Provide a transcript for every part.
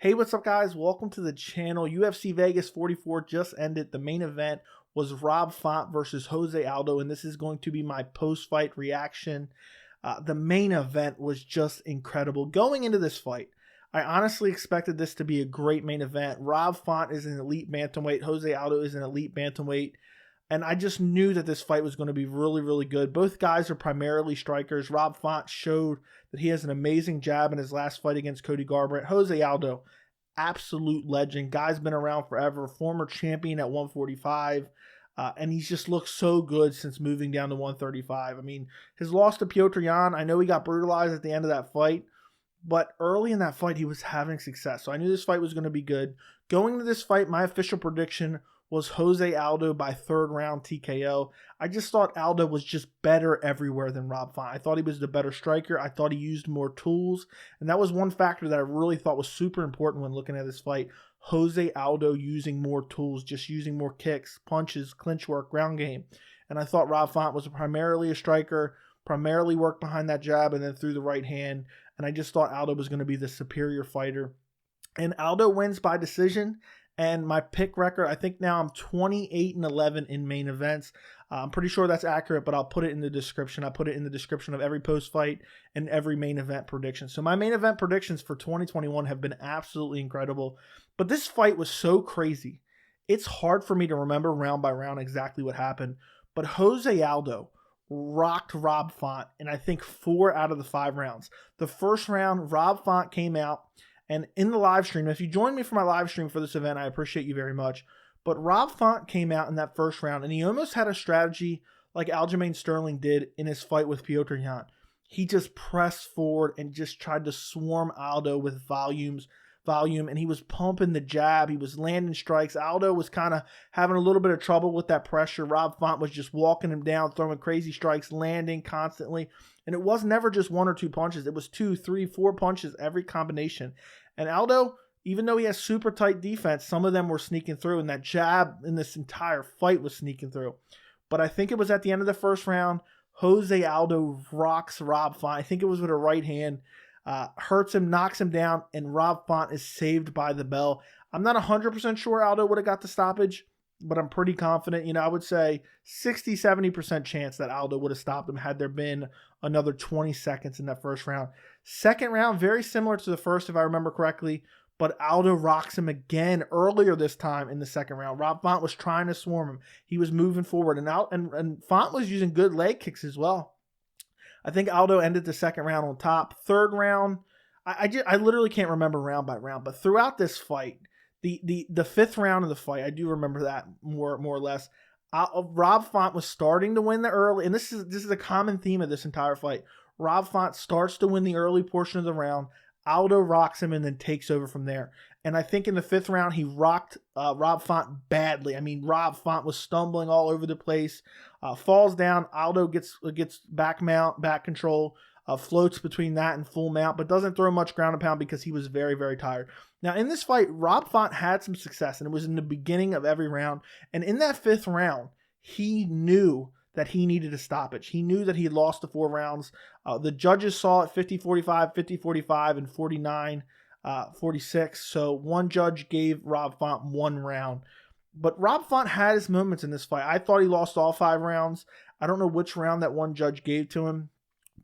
Hey, what's up, guys? Welcome to the channel. UFC Vegas 44 just ended. The main event was Rob Font versus Jose Aldo, and this is going to be my post-fight reaction. The main event was just incredible. Going into this fight, I honestly expected this to be a great main event. Rob Font is an elite bantamweight. Jose Aldo is an elite bantamweight. And I just knew that this fight was going to be really, really good. Both guys are primarily strikers. Rob Font showed that he has an amazing jab in his last fight against Cody Garbrandt. Jose Aldo, absolute legend. Guy's been around forever. Former champion at 145. And he's just looked so good since moving down to 135. I mean, his loss to Petr Yan, I know he got brutalized at the end of that fight. But early in that fight, he was having success. So I knew this fight was going to be good. Going into this fight, my official prediction was Jose Aldo by third round TKO. I just thought Aldo was just better everywhere than Rob Font. I thought he was the better striker. I thought he used more tools. And that was one factor that I really thought was super important when looking at this fight. Jose Aldo using more tools, just using more kicks, punches, clinch work, ground game. And I thought Rob Font was primarily a striker, primarily worked behind that jab and then threw the right hand. And I just thought Aldo was going to be the superior fighter. And Aldo wins by decision. And my pick record, I think now I'm 28-11 in main events. I'm pretty sure that's accurate, but I'll put it in the description. I put it in the description of every post-fight and every main event prediction. So my main event predictions for 2021 have been absolutely incredible. But this fight was so crazy. It's hard for me to remember round by round exactly what happened. But Jose Aldo rocked Rob Font in, I think, 4 out of the 5 rounds. The first round, Rob Font came out. And in the live stream, if you joined me for my live stream for this event, I appreciate you very much. But Rob Font came out in that first round, and he almost had a strategy like Aljamain Sterling did in his fight with Petr Yan. He just pressed forward and just tried to swarm Aldo with volume, and he was pumping the jab. He was landing strikes. Aldo was kind of having a little bit of trouble with that pressure. Rob Font was just walking him down, throwing crazy strikes, landing constantly. And it was never just 1 or 2 punches. It was 2, 3, 4 punches, every combination. And Aldo, even though he has super tight defense, some of them were sneaking through, and that jab in this entire fight was sneaking through. But I think it was at the end of the first round, Jose Aldo rocks Rob Font. I think it was with a right hand, hurts him, knocks him down, and Rob Font is saved by the bell. I'm not 100% sure Aldo would have got the stoppage, but I'm pretty confident. I would say 60-70% chance that Aldo would have stopped him had there been another 20 seconds in that first round. Second round, very similar to the first, if I remember correctly, but Aldo rocks him again earlier this time in the second round. Rob Font was trying to swarm him. He was moving forward, and Font was using good leg kicks as well. I think Aldo ended the second round on top. Third round, I literally can't remember round by round, but throughout this fight, the fifth round of the fight, I do remember that more or less. Rob Font was starting to win the early, and this is a common theme of this entire fight. Rob Font starts to win the early portion of the round. Aldo rocks him and then takes over from there. And I think in the fifth round, he rocked Rob Font badly. I mean, Rob Font was stumbling all over the place, falls down. Aldo gets back mount, back control, floats between that and full mount, but doesn't throw much ground and pound because he was very, very tired. Now, in this fight, Rob Font had some success, and it was in the beginning of every round. And in that fifth round, he knew that he needed a stoppage. He knew that he lost the 4 rounds. The judges saw it 50-45, 50-45, and 49-46. So one judge gave Rob Font 1 round. But Rob Font had his moments in this fight. I thought he lost all 5 rounds. I don't know which round that one judge gave to him.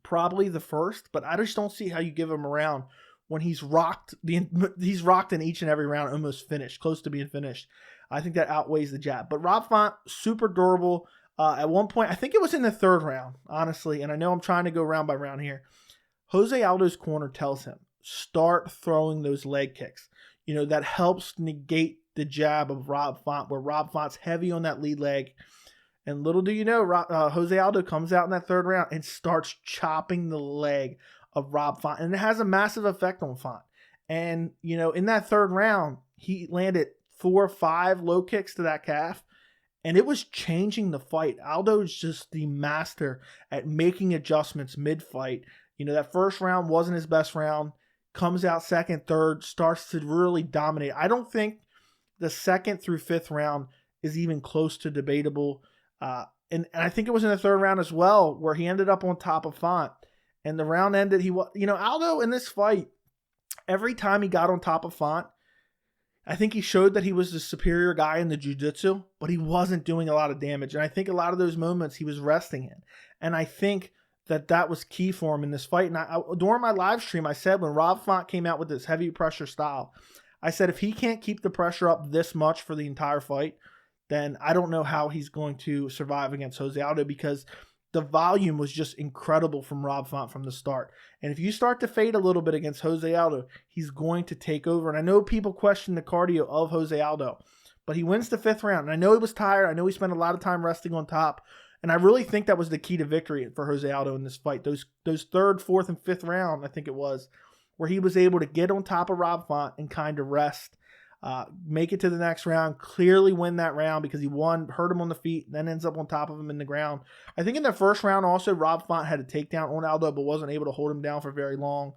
Probably the first, but I just don't see how you give him a round when he's rocked in each and every round, almost finished, close to being finished. I think that outweighs the jab. But Rob Font, super durable. At one point, I think it was in the third round, honestly, and I know I'm trying to go round by round here. Jose Aldo's corner tells him, start throwing those leg kicks. That helps negate the jab of Rob Font, where Rob Font's heavy on that lead leg. And little do you know, Jose Aldo comes out in that third round and starts chopping the leg of Rob Font. And it has a massive effect on Font. And, in that third round, he landed 4 or 5 low kicks to that calf. And it was changing the fight. Aldo is just the master at making adjustments mid-fight. That first round wasn't his best round. Comes out second, third, starts to really dominate. I don't think the second through fifth round is even close to debatable. And I think it was in the third round as well, where he ended up on top of Font. And the round ended, Aldo in this fight, Every time he got on top of Font, I think he showed that he was the superior guy in the jiu-jitsu, but he wasn't doing a lot of damage. And I think a lot of those moments he was resting in. And I think that was key for him in this fight. And during my live stream, I said when Rob Font came out with this heavy pressure style, I said if he can't keep the pressure up this much for the entire fight, then I don't know how he's going to survive against Jose Aldo, because the volume was just incredible from Rob Font from the start. And if you start to fade a little bit against Jose Aldo, he's going to take over. And I know people question the cardio of Jose Aldo, but he wins the 5th round. And I know he was tired. I know he spent a lot of time resting on top. And I really think that was the key to victory for Jose Aldo in this fight. Those 3rd, 4th, and 5th round, I think it was, where he was able to get on top of Rob Font and kind of rest, make it to the next round, clearly win that round because he won, hurt him on the feet, then ends up on top of him in the ground. I think in the 1st round also, Rob Font had a takedown on Aldo, but wasn't able to hold him down for very long.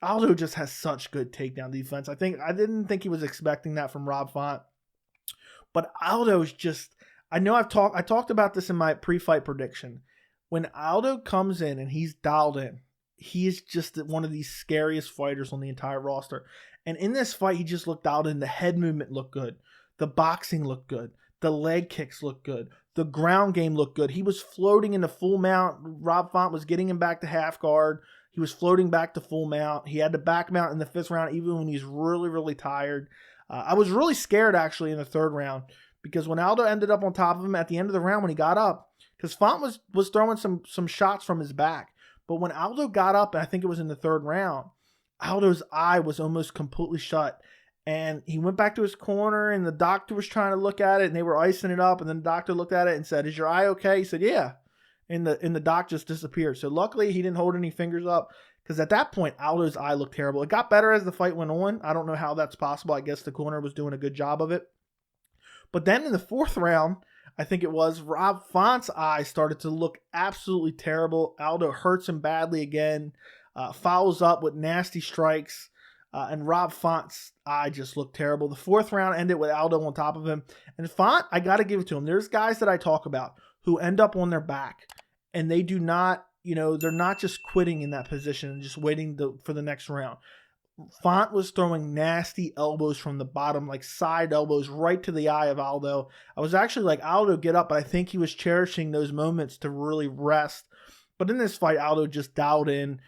Aldo just has such good takedown defense. I didn't think he was expecting that from Rob Font. But Aldo's just, I know I talked about this in my pre-fight prediction. When Aldo comes in and he's dialed in, he is just one of the scariest fighters on the entire roster. And in this fight, he just looked dialed in. The head movement looked good. The boxing looked good. The leg kicks looked good. The ground game looked good. He was floating into full mount. Rob Font was getting him back to half guard. He was floating back to full mount. He had to back mount in the 5th round, even when he's really, really tired. I was really scared, actually, in the 3rd round, because when Aldo ended up on top of him at the end of the round when he got up, because Font was throwing some shots from his back. But when Aldo got up, and I think it was in the 3rd round, Aldo's eye was almost completely shut. And he went back to his corner, and the doctor was trying to look at it, and they were icing it up. And then the doctor looked at it and said, "Is your eye okay?" He said, "Yeah." And the doc just disappeared. So luckily he didn't hold any fingers up, because at that point, Aldo's eye looked terrible. It got better as the fight went on. I don't know how that's possible. I guess the corner was doing a good job of it. But then in the 4th round, I think it was, Rob Font's eye started to look absolutely terrible. Aldo hurts him badly again, follows up with nasty strikes, and Rob Font's eye just looked terrible. The 4th round ended with Aldo on top of him. And Font, I got to give it to him. There's guys that I talk about who end up on their back, and they do not, they're not just quitting in that position and just waiting for the next round. Font was throwing nasty elbows from the bottom, like side elbows right to the eye of Aldo. I was actually like, Aldo, get up, but I think he was cherishing those moments to really rest. But in this fight, Aldo just dialed in.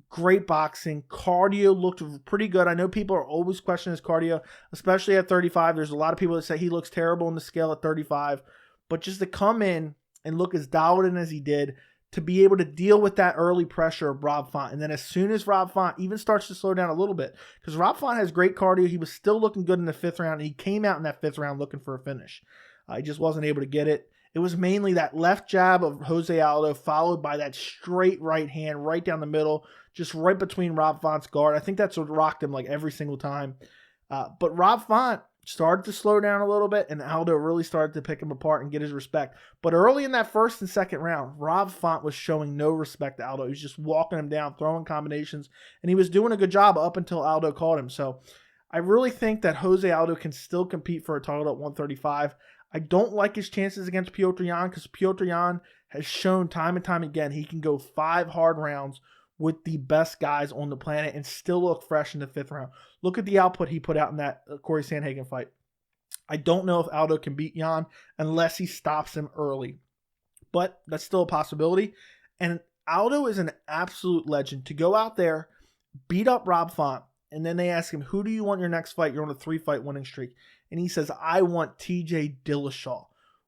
Great boxing. Cardio looked pretty good. I know people are always questioning his cardio, especially at 35. There's a lot of people that say he looks terrible on the scale at 35. But just to come in and look as dialed in as he did, to be able to deal with that early pressure of Rob Font. And then as soon as Rob Font even starts to slow down a little bit, because Rob Font has great cardio, he was still looking good in the 5th round. And he came out in that 5th round looking for a finish. He just wasn't able to get it. It was mainly that left jab of Jose Aldo, followed by that straight right hand right down the middle, just right between Rob Font's guard. I think that's what rocked him like every single time. But Rob Font started to slow down a little bit, and Aldo really started to pick him apart and get his respect. But early in that 1st and 2nd round, Rob Font was showing no respect to Aldo. He was just walking him down, throwing combinations, and he was doing a good job up until Aldo caught him. So I really think that Jose Aldo can still compete for a title at 135. I don't like his chances against Petr Yan, because Petr Yan has shown time and time again he can go 5 hard rounds with the best guys on the planet and still look fresh in the 5th round. Look at the output he put out in that Corey Sandhagen fight. I don't know if Aldo can beat Yan unless he stops him early, but that's still a possibility. And Aldo is an absolute legend to go out there, beat up Rob Font, and then they ask him, who do you want your next fight? You're on a 3-fight winning streak. And he says, I want TJ Dillashaw.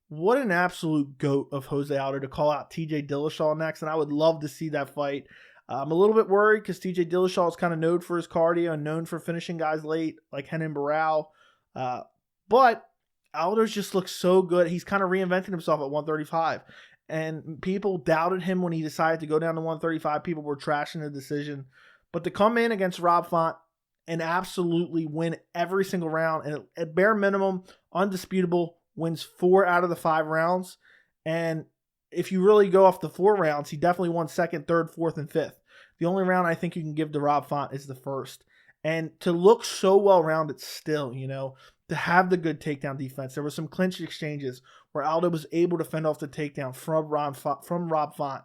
What an absolute goat of Jose Aldo to call out TJ Dillashaw next, and I would love to see that fight. I'm a little bit worried because TJ Dillashaw is kind of known for his cardio and known for finishing guys late, like Renan Barão. But Aldo just looks so good. He's kind of reinvented himself at 135. And people doubted him when he decided to go down to 135. People were trashing the decision. But to come in against Rob Font and absolutely win every single round, and at bare minimum, undisputable, wins 4 out of the 5 rounds. And if you really go off the 4 rounds, he definitely won 2nd, 3rd, 4th, and 5th. The only round I think you can give to Rob Font is the 1st. And to look so well-rounded still, to have the good takedown defense. There were some clinch exchanges where Aldo was able to fend off the takedown from Rob Font.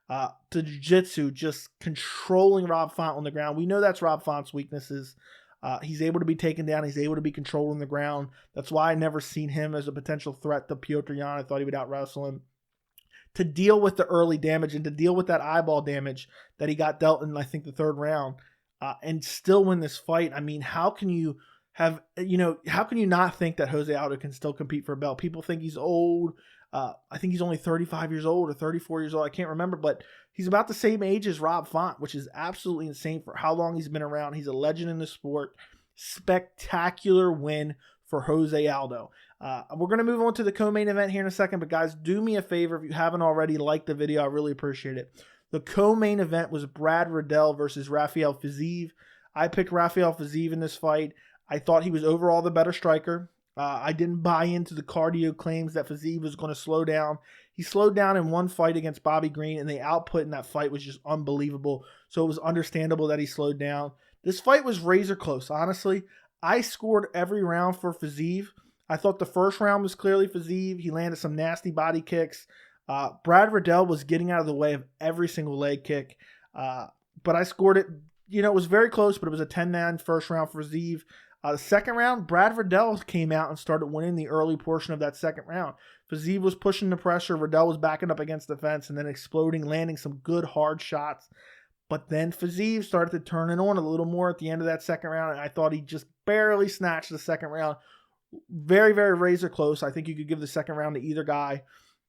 to jiu-jitsu, just controlling Rob Font on the ground. We know that's Rob Font's weaknesses. He's able to be taken down. He's able to be controlled on the ground. That's why I never seen him as a potential threat to Petr Yan. I thought he would out-wrestle him. To deal with the early damage and to deal with that eyeball damage that he got dealt in, I think, the third round, and still win this fight. I mean, how can you not think that Jose Aldo can still compete for a belt? People think he's old. I think he's only 35 years old or 34 years old. I can't remember, but he's about the same age as Rob Font, which is absolutely insane for how long he's been around. He's a legend in the sport. Spectacular win for Jose Aldo. We're going to move on to the co-main event here in a second, but guys, do me a favor if you haven't already, like the video. I really appreciate it. The co-main event was Brad Riddell versus Rafael Fiziev. I picked Rafael Fiziev in this fight. I thought he was overall the better striker. I didn't buy into the cardio claims that Fiziev was going to slow down. He slowed down in one fight against Bobby Green, and the output in that fight was just unbelievable. So it was understandable that he slowed down. This fight was razor close, honestly. I scored every round for Fiziev. I thought the first round was clearly Fiziev. He landed some nasty body kicks. Brad Riddell was getting out of the way of every single leg kick. But I scored it. It was very close, but it was a 10-9 first round for Fiziev. The second round, Brad Riddell came out and started winning the early portion of that second round. Fiziev was pushing the pressure. Riddell was backing up against the fence and then exploding, landing some good hard shots. But then Fiziev started to turn it on a little more at the end of that second round, and I thought he just barely snatched the second round. Very, very razor close. I think you could give the second round to either guy,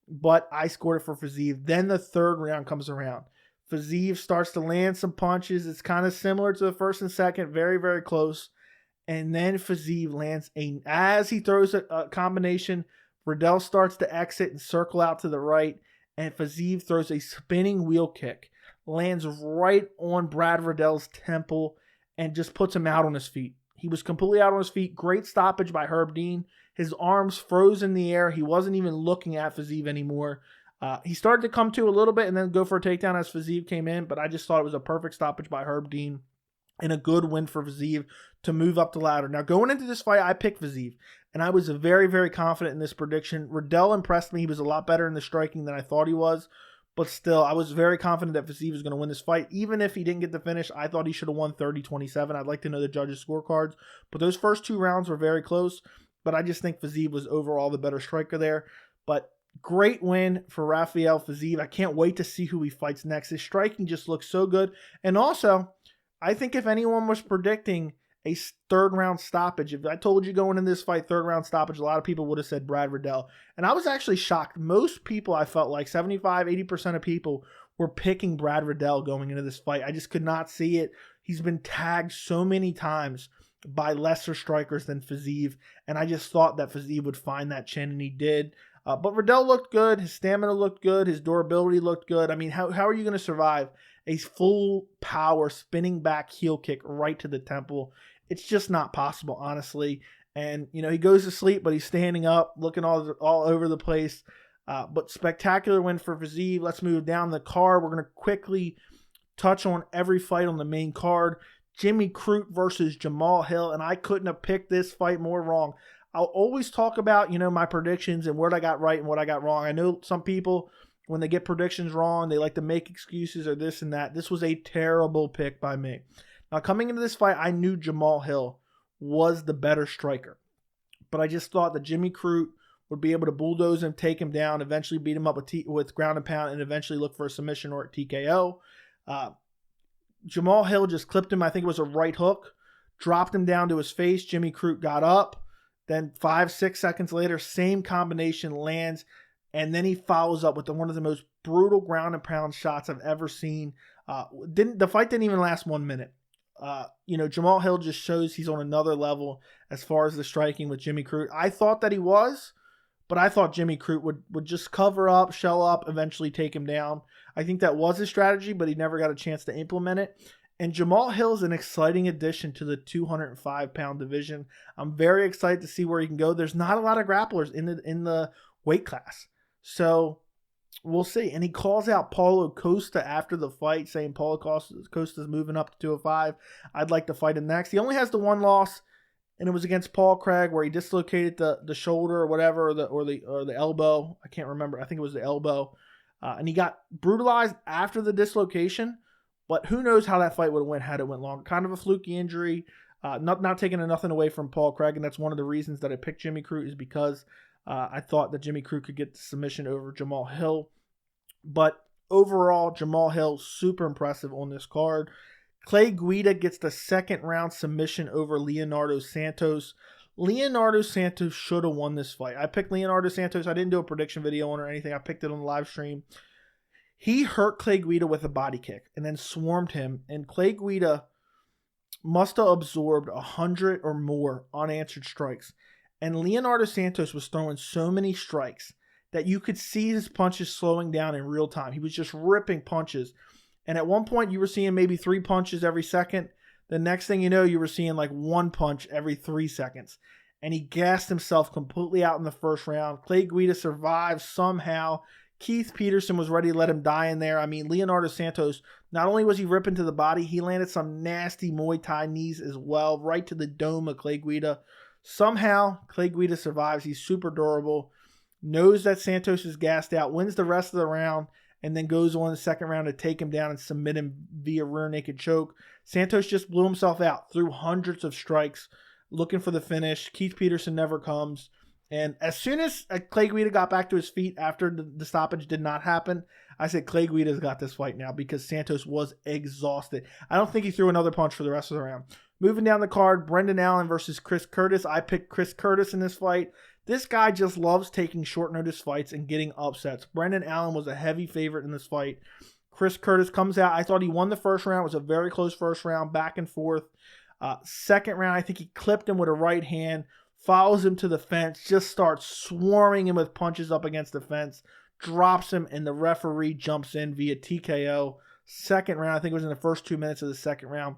but I scored it for Fiziev. Then the third round comes around. Fiziev starts to land some punches. It's kind of similar to the first and second, very, very close. And then Fiziev lands as he throws a combination, Riddell starts to exit and circle out to the right, and Fiziev throws a spinning wheel kick, lands right on Brad Riddell's temple, and just puts him out on his feet. He was completely out on his feet. Great stoppage by Herb Dean. His arms froze in the air. He wasn't even looking at Fiziev anymore. He started to come to a little bit and then go for a takedown as Fiziev came in, but I just thought it was a perfect stoppage by Herb Dean and a good win for Fiziev to move up the ladder. Now, going into this fight, I picked Fiziev, and I was very, very confident in this prediction. Riddell impressed me. He was a lot better in the striking than I thought he was, but still, I was very confident that Fiziev was going to win this fight. Even if he didn't get the finish, I thought he should have won 30-27. I'd like to know the judges' scorecards, but those first two rounds were very close, but I just think Fiziev was overall the better striker there. But great win for Rafael Fiziev. I can't wait to see who he fights next. His striking just looks so good, and also, I think if anyone was predicting a third round stoppage, if I told you going in this fight, third round stoppage, a lot of people would have said Brad Riddell. And I was actually shocked. Most people, I felt like 75-80% of people were picking Brad Riddell going into this fight. I just could not see it. He's been tagged so many times by lesser strikers than Fiziev. And I just thought that Fiziev would find that chin, and he did. But Riddell looked good. His stamina looked good. His durability looked good. I mean, how are you going to survive a full power spinning back heel kick right to the temple? It's just not possible, honestly. And, he goes to sleep, but he's standing up, looking all over the place. But spectacular win for Fiziev. Let's move down the card. We're going to quickly touch on every fight on the main card. Jimmy Crute versus Jamahal Hill, and I couldn't have picked this fight more wrong. I'll always talk about, my predictions and what I got right and what I got wrong. I know some people, when they get predictions wrong, they like to make excuses or this and that. This was a terrible pick by me. Now, coming into this fight, I knew Jamahal Hill was the better striker. But I just thought that Jimmy Crute would be able to bulldoze him, take him down, eventually beat him up with ground and pound, and eventually look for a submission or a TKO. Jamahal Hill just clipped him. I think it was a right hook. Dropped him down to his face. Jimmy Crute got up. Then 5-6 seconds later, same combination lands. And then he follows up with one of the most brutal ground and pound shots I've ever seen. The fight didn't even last 1 minute. Jamahal Hill just shows he's on another level as far as the striking with Jimmy Crute. I thought that he was, but I thought Jimmy Crute would just cover up, shell up, eventually take him down. I think that was his strategy, but he never got a chance to implement it. And Jamahal Hill is an exciting addition to the 205-pound division. I'm very excited to see where he can go. There's not a lot of grapplers in the weight class. So we'll see. And he calls out Paulo Costa after the fight, saying Paulo Costa's moving up to 205. I'd like to fight him next. He only has the one loss, and it was against Paul Craig, where he dislocated the shoulder or whatever, or the elbow. I can't remember. I think it was the elbow. And he got brutalized after the dislocation, but who knows how that fight would have went had it went longer. Kind of a fluky injury. Not taking nothing away from Paul Craig, and that's one of the reasons that I picked Jimmy Crute is because I thought that Jimmy Crute could get the submission over Jamahal Hill. But overall, Jamahal Hill, super impressive on this card. Clay Guida gets the second round submission over Leonardo Santos. Leonardo Santos should have won this fight. I picked Leonardo Santos. I didn't do a prediction video on it or anything. I picked it on the live stream. He hurt Clay Guida with a body kick and then swarmed him. And Clay Guida must have absorbed 100 or more unanswered strikes. And Leonardo Santos was throwing so many strikes that you could see his punches slowing down in real time. He was just ripping punches. And at one point, you were seeing maybe 3 punches every second. The next thing you know, you were seeing like 1 punch every 3 seconds. And he gassed himself completely out in the first round. Clay Guida survived somehow. Keith Peterson was ready to let him die in there. I mean, Leonardo Santos, not only was he ripping to the body, he landed some nasty Muay Thai knees as well, right to the dome of Clay Guida. Somehow, Clay Guida survives. He's super durable. Knows that Santos is gassed out, wins the rest of the round, and then goes on the second round to take him down and submit him via rear naked choke. Santos just blew himself out, threw hundreds of strikes, looking for the finish. Keith Peterson never comes. And as soon as Clay Guida got back to his feet after the stoppage did not happen, I said Clay Guida's got this fight now because Santos was exhausted. I don't think he threw another punch for the rest of the round. Moving down the card, Brendan Allen versus Chris Curtis. I picked Chris Curtis in this fight. This guy just loves taking short notice fights and getting upsets. Brendan Allen was a heavy favorite in this fight. Chris Curtis comes out. I thought he won the first round. It was a very close first round, back and forth. Second round, I think he clipped him with a right hand, follows him to the fence, just starts swarming him with punches up against the fence, drops him, and the referee jumps in via TKO. Second round, I think it was in the first 2 minutes of the second round.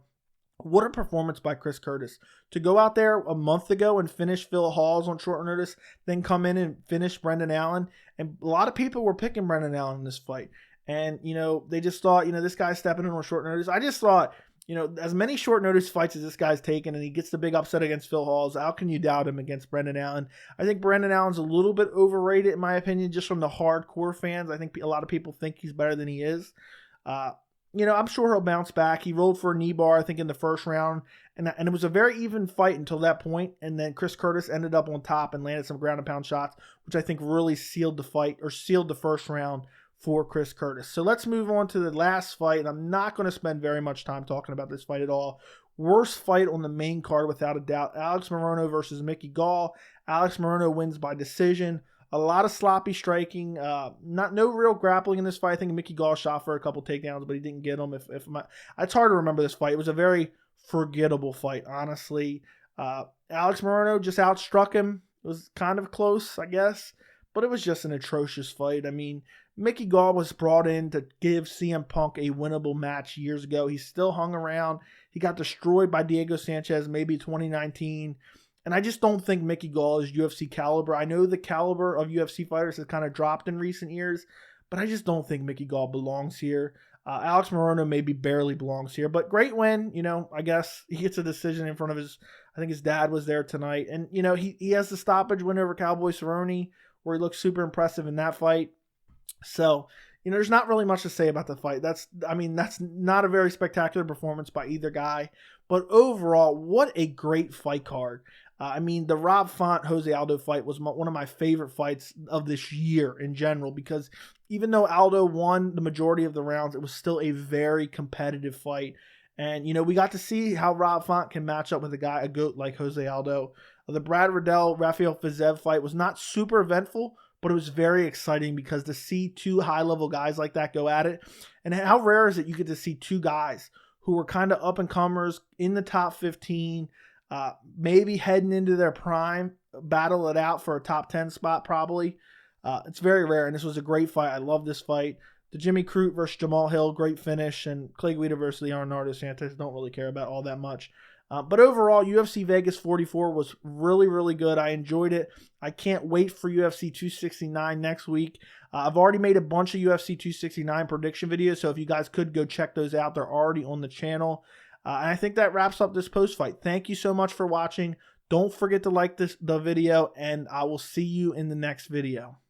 What a performance by Chris Curtis. To go out there a month ago and finish Phil Hawes on short notice, then come in and finish Brendan Allen. And a lot of people were picking Brendan Allen in this fight. And, they just thought, this guy's stepping in on short notice. I just thought, as many short notice fights as this guy's taken and he gets the big upset against Phil Hawes, how can you doubt him against Brendan Allen? I think Brendan Allen's a little bit overrated, in my opinion, just from the hardcore fans. I think a lot of people think he's better than he is. I'm sure he'll bounce back. He rolled for a knee bar, I think, in the first round. And it was a very even fight until that point. And then Chris Curtis ended up on top and landed some ground and pound shots, which I think really sealed the fight or sealed the first round for Chris Curtis. So let's move on to the last fight. And I'm not going to spend very much time talking about this fight at all. Worst fight on the main card, without a doubt. Alex Morono versus Mickey Gall. Alex Morono wins by decision. A lot of sloppy striking, no real grappling in this fight. I think Mickey Gall shot for a couple takedowns, but he didn't get them. It's hard to remember this fight. It was a very forgettable fight, honestly. Alex Morono just outstruck him. It was kind of close, I guess, but it was just an atrocious fight. I mean, Mickey Gall was brought in to give CM Punk a winnable match years ago. He still hung around. He got destroyed by Diego Sanchez, maybe 2019. And I just don't think Mickey Gall is UFC caliber. I know the caliber of UFC fighters has kind of dropped in recent years, but I just don't think Mickey Gall belongs here. Alex Morono maybe barely belongs here, but great win. I guess he gets a decision in front of I think his dad was there tonight. And, he has the stoppage win over Cowboy Cerrone, where he looks super impressive in that fight. So, there's not really much to say about the fight. That's not a very spectacular performance by either guy. But overall, what a great fight card. The Rob Font Jose Aldo fight was one of my favorite fights of this year in general, because even though Aldo won the majority of the rounds, it was still a very competitive fight. And, we got to see how Rob Font can match up with a goat like Jose Aldo. The Brad Riddell, Rafael Fiziev fight was not super eventful, but it was very exciting because to see two high-level guys like that go at it, and how rare is it you get to see two guys who were kind of up-and-comers in the top 15, maybe heading into their prime, battle it out for a top 10 spot probably. It's very rare, and this was a great fight. I love this fight. The Jimmy Crute versus Jamahal Hill, great finish, and Clay Guida versus Leonardo Santos, don't really care about all that much. But overall, UFC Vegas 44 was really, really good. I enjoyed it. I can't wait for UFC 269 next week. I've already made a bunch of UFC 269 prediction videos, so if you guys could go check those out, they're already on the channel. And I think that wraps up this post-fight. Thank you so much for watching. Don't forget to like the video, and I will see you in the next video.